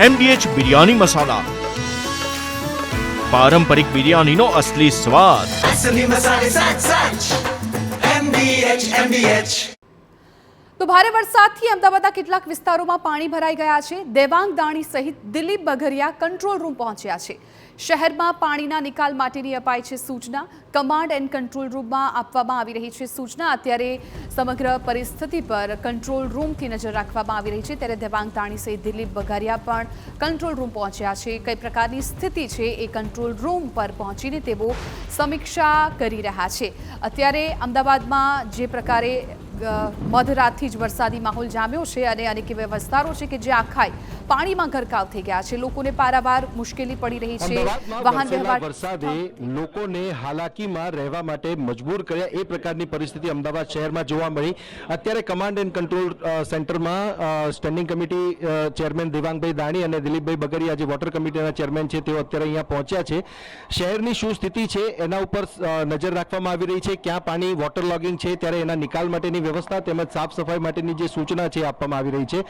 MDH biryani મસાલા, પારંપરિક બિરયાનીનો અસલી સ્વાદ. असली मसाले सच सच MDH તો ભારે વરસાદથી અમદાવાદના કેટલાક વિસ્તારોમાં પાણી ભરાઈ ગયા છે. દેવાંગ દાણી સહિત દિલીપ બગરિયા કંટ્રોલ રૂમ પહોંચ્યા છે. શહેરમાં પાણીના નિકાલ માટેની અપાઈ છે સૂચના. કમાન્ડ એન્ડ કંટ્રોલ રૂમમાં આપવામાં આવી રહી છે સૂચના. અત્યારે સમગ્ર પરિસ્થિતિ પર કંટ્રોલ રૂમથી નજર રાખવામાં આવી રહી છે. ત્યારે દેવાંગ દાણી સહિત દિલીપ બગરિયા પણ કંટ્રોલ રૂમ પહોંચ્યા છે. કઈ પ્રકારની સ્થિતિ છે એ કંટ્રોલ રૂમ પર પહોંચીને તેઓ સમીક્ષા કરી રહ્યા છે. અત્યારે અમદાવાદમાં જે પ્રકારે મધરાતથી જ વરસાદી માહોલ જામ્યો છે અને અનેક એવા વિસ્તારો છે કે જે આખાય પાણીમાં ગરકાવ થઈ ગયા છે. લોકોને પારાવાર મુશ્કેલી પડી રહી છે. વાહન વ્યવહાર વરસાદે લોકોને હાલાકીમાં રહેવા માટે મજબૂર કર્યા એ પ્રકારની પરિસ્થિતિ અમદાવાદ શહેરમાં જોવા મળી. અત્યારે કમાન્ડ એન્ડ કંટ્રોલ સેન્ટરમાં standing committee chairman Devangbhai Dani અને દિલીપભાઈ બગરિયા જે વોટર કમિટીના ચેરમેન છે તેઓ અત્યારે અહીંયા પહોંચ્યા છે. શહેરની શું સ્થિતિ છે એના ઉપર નજર રાખવામાં આવી રહી છે. ક્યાં પાણી વોટર લોગિંગ છે ત્યારે એના નિકાલ માટેની વ્યવસ્થા તેમજ સાફ સફાઈ માટેની જે સૂચના છે આપવામાં આવી રહી છે.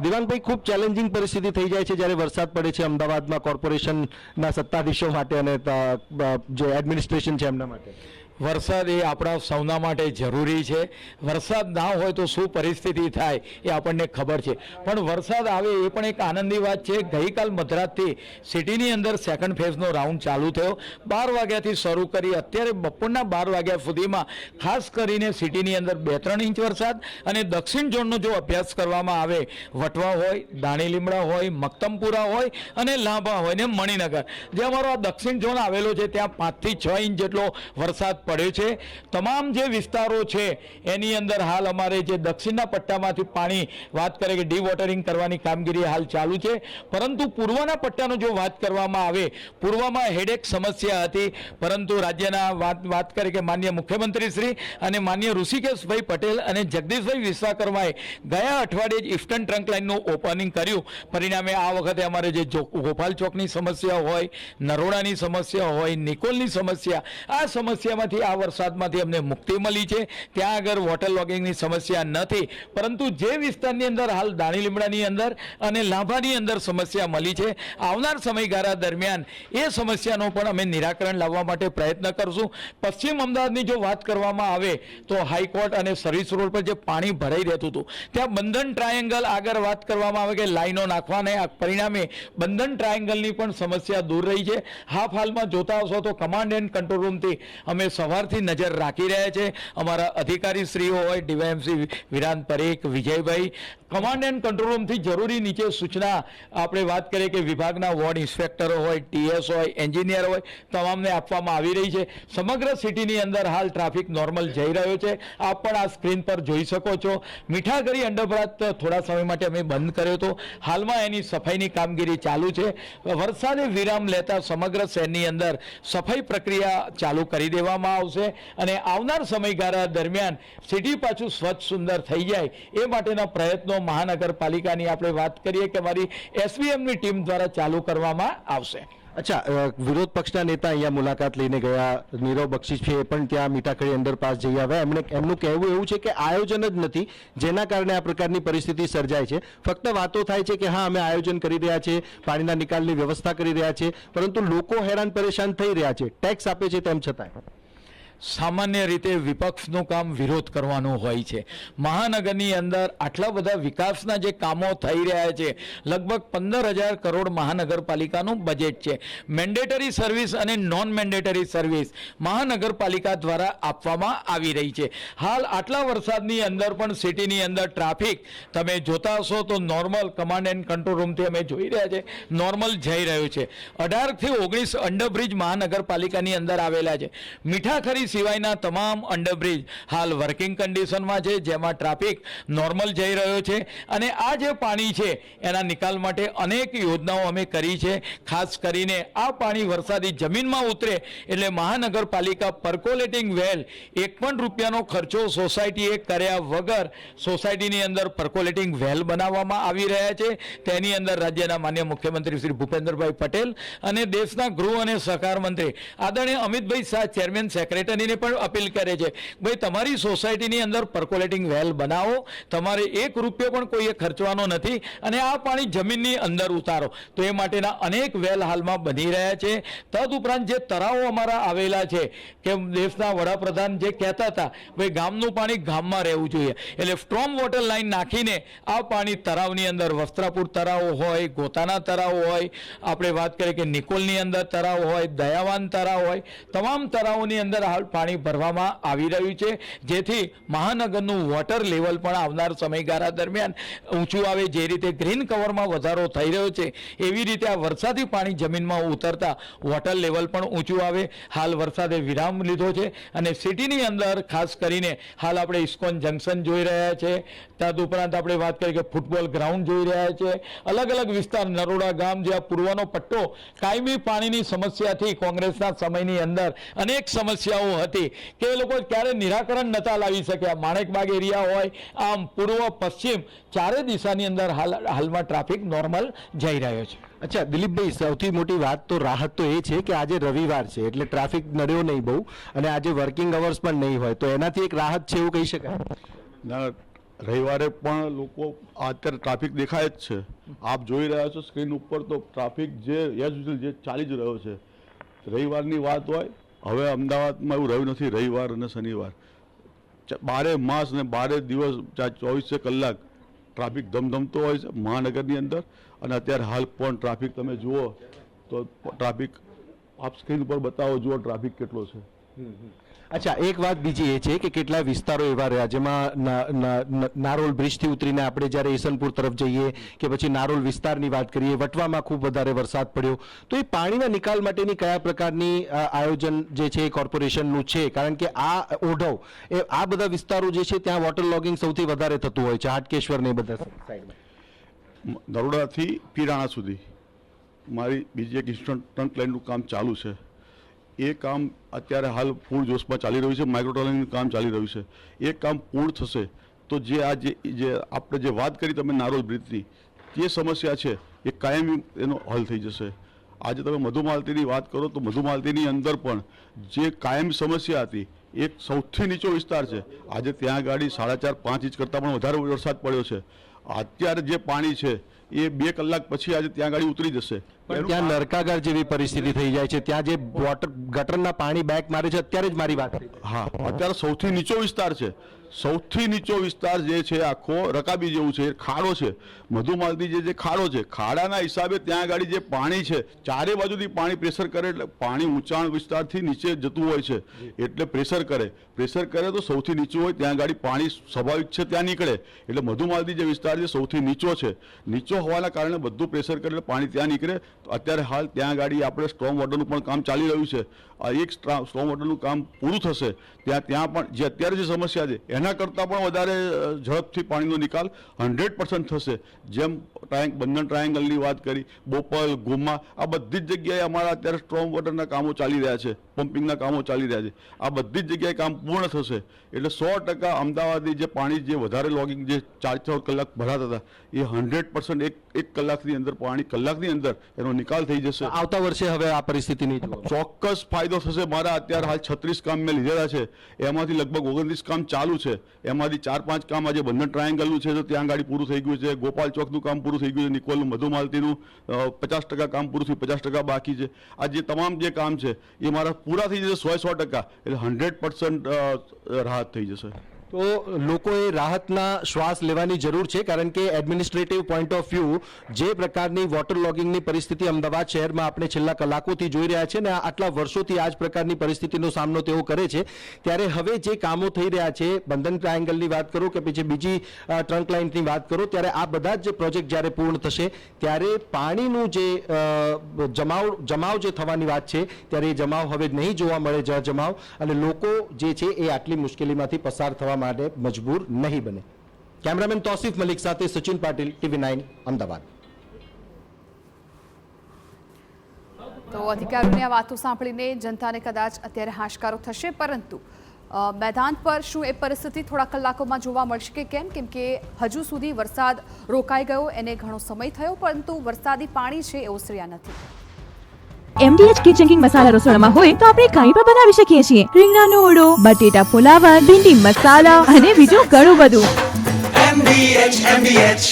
દિવાંગભાઈ, ખૂબ ચેલેન્જિંગ પરિસ્થિતિ થઈ જાય છે જ્યારે વરસાદ પડે છે અમદાવાદમાં કોર્પોરેશનના સત્તાધીશો માટે અને જે એડમિનિસ્ટ્રેશન છે એમના માટે. વરસાદ એ આપણા સૌના માટે જરૂરી છે. વરસાદ ના હોય તો શું પરિસ્થિતિ થાય એ આપણને ખબર છે, પણ વરસાદ આવે એ પણ એક આનંદની વાત છે. ગઈકાલ મધરાતથી સિટીની અંદર સેકન્ડ ફેઝનો રાઉન્ડ ચાલુ થયો. 12 વાગ્યાથી શરૂ કરી અત્યારે બપોરના 12 વાગ્યા સુધીમાં ખાસ કરીને સિટીની અંદર 2-3 ઇંચ વરસાદ અને દક્ષિણ ઝોનનો જો અભ્યાસ કરવામાં આવે, વટવા હોય, દાણી લીમડા હોય, મક્તમપુરા હોય અને લાંભા હોય ને મણિનગર, જે અમારો આ દક્ષિણ ઝોન આવેલો છે ત્યાં 5 થી 6 ઇંચ જેટલો વરસાદ પડ્યો છે. તમામ જે વિસ્તારો છે એની અંદર હાલ અમારે જે દક્ષિણના પટ્ટામાંથી પાણી વાત કરે કે ડીવોટરિંગ કરવાની કામગીરી હાલ ચાલુ છે. પરંતુ પૂર્વના પટ્ટાનો જો વાત કરવામાં આવે, પૂર્વમાં હેડેક સમસ્યા હતી, પરંતુ રાજ્યના વાત કરે કે માનનીય મુખ્યમંત્રી શ્રી અને માનનીય ઋષિકેશભાઈ પટેલ અને જગદીશભાઈ વિશ્વકર્માએ ગયા અઠવાડિયે જ ઇસ્ટર્ન ટ્રંક લાઇનનું ઓપનિંગ કર્યું. પરિણામે આ વખતે અમારે જે ગોપાલ ચોકની સમસ્યા હોય, નરોડાની સમસ્યા હોય, નિકોલની સમસ્યા, આ સમસ્યામાંથી આ વરસાદમાંથી અમને મુક્તિ મળી છે. ત્યાં આગળ વોટર લોગિંગની સમસ્યા નથી, પરંતુ જે વિસ્તારની અંદર હાલ દાણી લીમડાની અંદર અને લાંભાની અંદર સમસ્યા મળી છે, આવનાર સમયગાળા દરમિયાન એ સમસ્યાનો પણ અમે નિરાકરણ લાવવા માટે પ્રયત્ન કરશું. પશ્ચિમ અમદાવાદની જો વાત કરવામાં આવે તો હાઈકોર્ટ અને સર્વિસ રોડ પર જે પાણી ભરાઈ રહેતું હતું ત્યાં બંધન ટ્રાયેંગલ આગળ વાત કરવામાં આવે કે લાઈનો નાખવાને પરિણામે બંધન ટ્રાયેંગલની પણ સમસ્યા દૂર રહી છે. હાલમાં જોતા હશો તો કમાન્ડ એન્ડ કંટ્રોલ રૂમથી અમે સવારથી નજર રાખી રહ્યા છે. અમારા અધિકારી શ્રીઓ હોય, DYMC Viran Parekh, Vijaybhai, command and control રૂમથી જરૂરી નીચે સૂચના આપણે વાત કરીએ કે વિભાગના વોર્ડ ઇન્સ્પેક્ટરો હોય, ટીએસ હોય, એન્જિનિયર હોય, તમામને આપવામાં આવી રહી છે. સમગ્ર સિટીની અંદર હાલ ટ્રાફિક નોર્મલ જઈ રહ્યો છે. આપ પણ આ સ્ક્રીન પર જોઈ શકો છો. મીઠાગરી અંડરપાસ થોડા સમય માટે અમે બંધ કર્યો હતો. હાલમાં એની સફાઈની કામગીરી ચાલુ છે. વરસાદે વિરામ લેતા સમગ્ર શહેરની અંદર સફાઈ પ્રક્રિયા ચાલુ કરી દેવામાં આવશે અને આવનાર સમયગાળા દરમિયાન સિટી પાછું સ્વચ્છ સુંદર થઈ જાય એ માટેના પ્રયત્નો મહાનગરપાલિકાની આપણે વાત કરીએ કે મારી એસવીએમની ટીમ દ્વારા ચાલુ કરવામાં આવશે. અચ્છા, વિરોધ પક્ષના નેતા અહીંયા મુલાકાત લઈને ગયા, નીરવ બક્ષી છે એ પણ ત્યાં મીઠાખડી અંડરપાસ જઈ આવ્યા. એમનું કહેવું એવું છે કે આયોજન જ નથી જેના કારણે આ પ્રકારની પરિસ્થિતિ સર્જાય છે. ફક્ત વાતો થાય છે કે હા અમે આયોજન કરી રહ્યા છે, પાણીના નિકાલની વ્યવસ્થા કરી રહ્યા છે, પરંતુ લોકો હેરાન પરેશાન થઈ રહ્યા છે. ટેક્સ આપે છે તેમ છતાં સામાન્ય રીતે વિપક્ષનું કામ વિરોધ કરવાનું હોય છે. મહાનગરની અંદર આટલા બધા વિકાસના જે કામો થઈ રહ્યા છે, લગભગ 15,000 કરોડ મહાનગરપાલિકાનું બજેટ છે. મેન્ડેટરી સર્વિસ અને નોન મેન્ડેટરી સર્વિસ મહાનગરપાલિકા દ્વારા આપવામાં આવી રહી છે. હાલ આટલા વરસાદની અંદર પણ સિટીની અંદર ટ્રાફિક તમે જોતા હશો તો નોર્મલ કમાન્ડ એન્ડ કંટ્રોલ રૂમથી અમે જોઈ રહ્યા છે, નોર્મલ જઈ રહ્યું છે. 18 થી 19 અંડરબ્રિજ મહાનગરપાલિકાની અંદર આવેલા છે. મીઠાખરી સિવાયના તમામ અંડરબ્રિજ હાલ વર્કિંગ કન્ડિશનમાં છે, જેમાં ટ્રાફિક નોર્મલ જઈ રહ્યો છે. અને આ જે પાણી છે એના નિકાલ માટે અનેક યોજનાઓ અમે કરી છે. ખાસ કરીને આ પાણી વરસાદી જમીનમાં ઉતરે એટલે મહાનગરપાલિકા પર્કોલેટિંગ વેલ 1 પણ રૂપિયાનો ખર્ચો સોસાયટીએ કર્યા વગર સોસાયટીની અંદર પર્કોલેટિંગ વેલ બનાવવામાં આવી રહ્યા છે. તેની અંદર રાજ્યના માનનીય મુખ્યમંત્રી શ્રી ભૂપેન્દ્રભાઈ પટેલ અને દેશના ગૃહ અને સહકાર મંત્રી આદરણીય અમિતભાઈ શાહ ચેરમેન સેક્રેટરી કંપનીને પણ અપીલ કરે છે, ભાઈ તમારી સોસાયટીની અંદર પર્કોલેટિંગ વેલ બનાવો, તમારે 1 રૂપિયો પણ કોઈએ ખર્ચવાનો નથી અને આ પાણી જમીનની અંદર ઉતારો. તો એ માટેના અનેક વેલ હાલમાં બની રહ્યા છે. તદુપરાંત જે તળાવો અમારા આવેલા છે કે દેશના વડાપ્રધાન જે કહેતા હતા ભાઈ ગામનું પાણી ગામમાં રહેવું જોઈએ, એટલે સ્ટ્રોમ વોટર લાઈન નાખીને આ પાણી તળાવની અંદર વસ્ત્રાપુર તળાવ હોય, ગોતાના તળાવ હોય, આપણે વાત કરીએ કે નિકોલની અંદર તળાવ હોય, દયાવાન તળાવ હોય, તમામ તળાવોની અંદર હાલ પાણી ભરવામાં આવી રહ્યું છે, જેથી મહાનગરનું વોટર લેવલ પણ આવનાર સમયગાળા દરમિયાન ઊંચું આવે. જે રીતે ગ્રીન કવરમાં વધારો થઈ રહ્યો છે એવી રીતે આ વરસાદી પાણી જમીનમાં ઉતરતા વોટર લેવલ પણ ઊંચું આવે. હાલ વરસાદે વિરામ લીધો છે અને સિટીની અંદર ખાસ કરીને હાલ આપણે ઇસ્કોન જંકશન જોઈ રહ્યા છે. તદુપરાંત આપણે વાત કરીએ કે ફૂટબોલ ગ્રાઉન્ડ જોઈ રહ્યા છે. અલગ અલગ વિસ્તાર, નરોડા ગામ જે આ પૂર્વનો પટ્ટો કાયમી પાણીની સમસ્યાથી કોંગ્રેસના સમયની અંદર અનેક સમસ્યાઓ હતી કે એ લોકો ક્યારે નિરાકરણ નતા લાવી શક્યા. માણેકબાગ એરિયા હોય, આમ પૂર્વ પશ્ચિમ ચારે દિશાની અંદર હાલમાં ટ્રાફિક નોર્મલ જઈ રહ્યો છે. અચ્છા દિલીપભાઈ, સૌથી મોટી વાત તો રાહત તો એ છે કે આજે રવિવાર છે એટલે ટ્રાફિક નડ્યો નહીં બહુ, અને આજે વર્કિંગ અવર્સ પણ નહીં હોય, તો એનાથી એક રાહત છે એવું કહી શકાય. ના, રવિવારે પણ લોકો અત્યારે ટ્રાફિક દેખાય જ છે. આપ જોઈ રહ્યા છો સ્ક્રીન ઉપર, તો ટ્રાફિક જે જે ચાલી જ રહ્યો છે. રવિવારની વાત હોય, હવે અમદાવાદમાં એવું રહ્યું નથી રવિવાર અને શનિવાર, 12 માસ અને 12 દિવસ 24 કલાક ટ્રાફિક ધમધમતો હોય છે મહાનગરની અંદર. અને અત્યારે હાલ પણ ટ્રાફિક તમે જુઓ તો ટ્રાફિક આપ સ્ક્રીન ઉપર બતાવો, જુઓ ટ્રાફિક કેટલો છે. અચ્છા, એક વાત બીજી એ છે કે કેટલા વિસ્તારો એવા રહ્યા જેમાં નારોલ બ્રિજથી ઉતરીને આપણે જ્યારે ઈસનપુર તરફ જઈએ કે પછી નારોલ વિસ્તારની વાત કરીએ, વટવામાં ખૂબ વધારે વરસાદ પડ્યો, તો એ પાણીના નિકાલ માટેની કયા પ્રકારની આયોજન જે છે એ કોર્પોરેશનનું છે? કારણ કે આ ઓઢવ એ આ બધા વિસ્તારો જે છે ત્યાં વોટર લોગિંગ સૌથી વધારે થતું હોય છે, હાટકેશ્વર ને એ બધા સાઈડમાં. નરોડાથી પીરાણા સુધી મારી બીજી એક ઇન્સ્ટન્ટ ટ્રંક લાઇનનું કામ ચાલુ છે. એ કામ અત્યારે હાલ પૂર જોશમાં ચાલી રહ્યું છે. માઇક્રો ટનલિંગનું કામ ચાલી રહ્યું છે. એ કામ પૂર્ણ થશે તો જે આ જે આપણે જે વાત કરી તમે નારોલ બ્રિજની, જે સમસ્યા છે એ કાયમી એનો હલ થઈ જશે. આજે તમે મધુમાલતીની વાત કરો તો મધુમાલતીની અંદર પણ જે કાયમી સમસ્યા હતી, એક સૌથી નીચો વિસ્તાર છે, આજે ત્યાં ગાડી 4.5-5 ઇંચ કરતાં પણ વધારે વરસાદ પડ્યો છે. અત્યારે જે પાણી છે એ 2 કલાક પછી આજે ત્યાં ગાડી ઉતરી જશે. પણ ત્યાં નરકાગાર જેવી પરિસ્થિતિ થઈ જાય છે, ત્યાં જે ગટરના પાણી બેક મારે છે, અત્યારે જ મારી વાત થઈ. હા, અત્યારે સૌથી નીચો વિસ્તાર છે. સૌથી નીચો વિસ્તાર જે છે આખો રકાબી જેવું છે, ખાડો છે. મધુમાલતી જે ખાડો છે, ખાડાના હિસાબે ત્યાં ગાડી જે પાણી છે, ચારે બાજુથી પાણી પ્રેશર કરે એટલે પાણી ઊંચાણ વિસ્તારથી નીચે જતું હોય છે, એટલે પ્રેશર કરે તો સૌથી નીચું હોય ત્યાં ગાડી પાણી સ્વાભાવિક છે ત્યાં નીકળે. એટલે મધુમાલતી જે વિસ્તાર છે સૌથી નીચો છે, નીચો હોવાના કારણે બધું પ્રેશર કરે એટલે પાણી ત્યાં નીકળે. અત્યારે હાલ ત્યાં ગાડી આપણે સ્ટ્રોમ વોટરનું પણ કામ ચાલી રહ્યું છે. આ એક સ્ટ્રોમ વોટરનું કામ પૂરું થશે ત્યાં પણ જે અત્યારે જે સમસ્યા છે એના કરતાં પણ વધારે ઝડપથી પાણીનો નિકાલ 100% થશે. જેમ બંધન ટ્રાયેંગલની વાત કરી, બોપલ, ગોમા, આ બધી જ જગ્યાએ અમારા અત્યારે સ્ટ્રોમ વોટરના કામો ચાલી રહ્યા છે, પમ્પિંગના કામો ચાલી રહ્યા છે. આ બધી જ જગ્યાએ કામ પૂર્ણ થશે એટલે 100% અમદાવાદની જે પાણી જે વધારે લોગિંગ જે 4-4 કલાક ભરાતા હતા એ 100% એક કલાકની અંદર પાણી કલાકની અંદર એનો નિકાલ થઈ જશે. આવતા વર્ષે હવે આ પરિસ્થિતિ નહીં ચોક્કસ ફાયદો થશે. મારા અત્યારે હાલ 36 કામ મેં લીધેલા છે, એમાંથી લગભગ 29 કામ ચાલુ છે. એમાંથી 4-5 કામ આજે બંધન ટ્રાયેંગલનું છે તો ત્યાં ગાડી પૂરું થઈ ગયું છે. ગોપાલ ચોકનું કામ પૂરું થઈ ગયું છે. નિકોલનું, મધુમાલતીનું 50% કામ પૂરું થયું, 50% બાકી છે. આ જે તમામ જે કામ છે એ મારા પૂરા થઈ જશે 100%, એટલે 100% રાહત થઈ જશે. તો લોકોએ રાહતના શ્વાસ લેવાની જરૂર છે, કારણ કે એડમિનિસ્ટ્રેટિવ પોઈન્ટ ઓફ વ્યૂ જે પ્રકારની વોટર લોગિંગની પરિસ્થિતિ અમદાવાદ શહેરમાં આપણે છેલ્લા કલાકોથી જોઈ રહ્યા છે ને આટલા વર્ષોથી આ જ પ્રકારની પરિસ્થિતિનો સામનો તેઓ કરે છે, ત્યારે હવે જે કામો થઈ રહ્યા છે, બંધન ટ્રાયેંગલની વાત કરો કે પછી બીજી ટ્રંક લાઇનની વાત કરો, ત્યારે આ બધા જ પ્રોજેક્ટ જ્યારે પૂર્ણ થશે ત્યારે પાણીનું જે જમાવ જે થવાની વાત છે ત્યારે એ જમાવ હવે નહીં જોવા મળે, જમાવ, અને લોકો જે છે એ આટલી મુશ્કેલીમાંથી પસાર થવા માટે મજબૂર નહીં બને. કેમેરામેન તૌસીફ મલિક સાથે સચિન પાટીલ, TV9 અમદાવાદ. તો અધિકારીઓની આ વાતો સાંભળીને જનતાને કદાચ અત્યારે હાશકારો થશે, પરંતુ મેદાન પર શું એ પરિસ્થિતિ થોડા કલાકોમાં જોવા મળશે કે કેમ? કેમ કે હજુ સુધી વરસાદ રોકાઈ ગયો, એને ઘણો સમય થયો, પરંતુ વરસાદી પાણી છે એ ઓસર્યા નથી. MDH કિચન કિંગ મસાલા રસોડામાં હોય તો આપણે કંઈ પણ બનાવી શકીએ છીએ. રીંગણાનો ઓળો, બટેટા ફુલાવર, ભીંડી મસાલા અને બીજું ઘણું બધું. MDH